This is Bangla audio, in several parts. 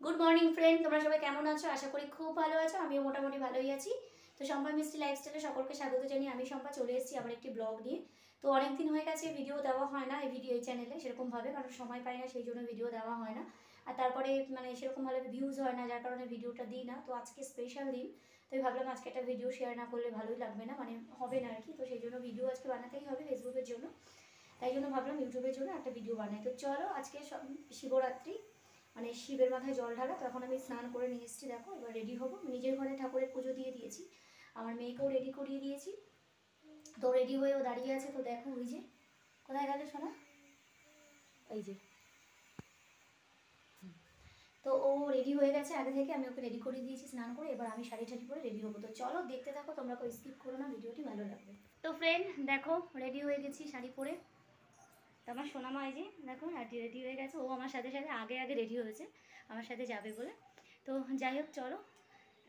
গুড মর্নিং ফ্রেন্ড, তোমরা সবাই কেমন আছো? আশা করি খুব ভালো আছো। আমিও মোটামুটি ভালোই আছি। তো শম্পা মিষ্টি লাইফস্টাইলে সকলকে স্বাগত জানিয়ে আমি শম্পা চলে এসেছি আবার একটি ব্লগ নিয়ে। তো অনেক দিন হয়ে গেছে ভিডিও দেওয়া হয় না এই চ্যানেলে সেরকমভাবে, কারণ সময় পাই না, সেই জন্য ভিডিও দেওয়া হয় না। আর তারপরে মানে সেরকমভাবে ভিউজ হয় না, যার কারণে ভিডিওটা দিই না। তো আজকে স্পেশাল দিন, তো আমি ভাবলাম আজকে একটা ভিডিও শেয়ার না করলে ভালোই লাগবে না, মানে হবে না আর কি। তো সেই জন্য ভিডিও আজকে বানাতেই হবে ফেসবুকের জন্য, তাই জন্য ভাবলাম ইউটিউবের জন্য একটা ভিডিও বানাই। তো চলো, আজকে শিবরাত্রি, মানে শিবের মাথায় জল ঢালা। তো এখন আমি স্নান করে নিয়ে এসেছি, দেখো এবার রেডি হবো। নিজের ঘরে ঠাকুরের পুজো দিয়ে দিয়েছি, আমার মেয়েকেও রেডি করিয়ে দিয়েছি। তো রেডি হয়েও দাঁড়িয়ে আছে। তো দেখো ওই যে, কোথায় গেল সোনা, ওই যে। তো ও রেডি হয়ে গেছে আগে থেকে, আমি ওকে রেডি করে দিয়েছি স্নান করে। এবার আমি শাড়ি টাড়ি পরে রেডি হবো। তো চলো দেখতে থাকো, তোমরা কেউ স্কিপ করো না, ভিডিওটি ভালো লাগবে। তো ফ্রেন্ড দেখো, রেডি হয়ে গেছি শাড়ি পরে। তো আমার সোনামা এই যে দেখো রেডি হয়ে গেছে। ও আমার সাথে সাথে আগে আগে রেডি হয়েছে আমার সাথে যাবে বলে। তো যাই হোক চলো,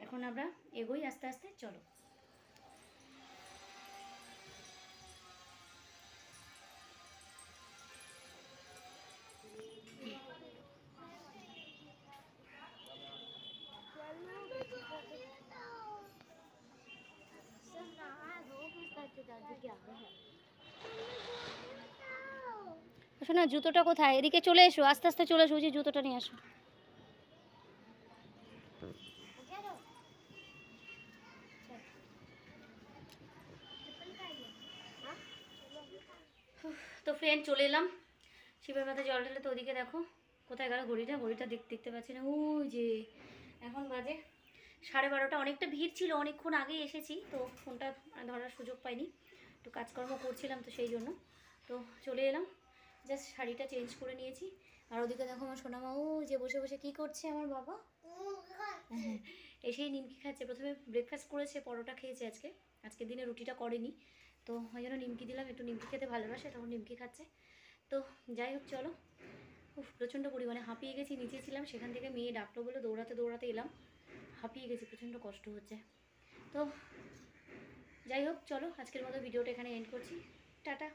এখন আমরা এগোই আস্তে আস্তে, চলো। শোনা জুতোটা কোথায়? এদিকে চলে এসো, আস্তে আস্তে চলে এসো, যে জুতোটা নিয়ে আসো। তো ফ্রেন্ড চলে এলাম শিবের মাথায় জল ঢেলে। তো ওদিকে দেখো কোথায় গেল ঘড়িটা, ঘড়িটা দেখতে পাচ্ছি না। ওই যে এখন বাজে 12:30। অনেকটা ভিড় ছিল, অনেকক্ষণ আগে এসেছি, তো ফোনটা ধরার সুযোগ পাইনি, একটু কাজকর্ম করছিলাম, তো সেই জন্য। তো চলে এলাম, জাস্ট শাড়িটা চেঞ্জ করে নিয়েছি। আর ওদিকে দেখো আমার সোনামা ও যে বসে বসে কি করছে আমার বাবা। হ্যাঁ, এসেই নিমকি খাচ্ছে। প্রথমে ব্রেকফাস্ট করেছে, পরোটা খেয়েছে আজকের দিনে রুটিটা করেনি, তো ওই জন্য নিমকি দিলাম। একটু নিমকি খেতে ভালোবাসে, তখন নিমকি খাচ্ছে। তো যাই হোক চলো, প্রচণ্ড পরিমাণে হাঁপিয়ে গেছি। নিচে ছিলাম, সেখান থেকে মেয়ে ডাকলো বলে দৌড়াতে দৌড়াতে এলাম। হাঁপিয়ে গেছি, প্রচণ্ড কষ্ট হচ্ছে। তো যাই হোক চলো, আজকের মতো ভিডিওটা এখানে এন্ড করছি। টাটা।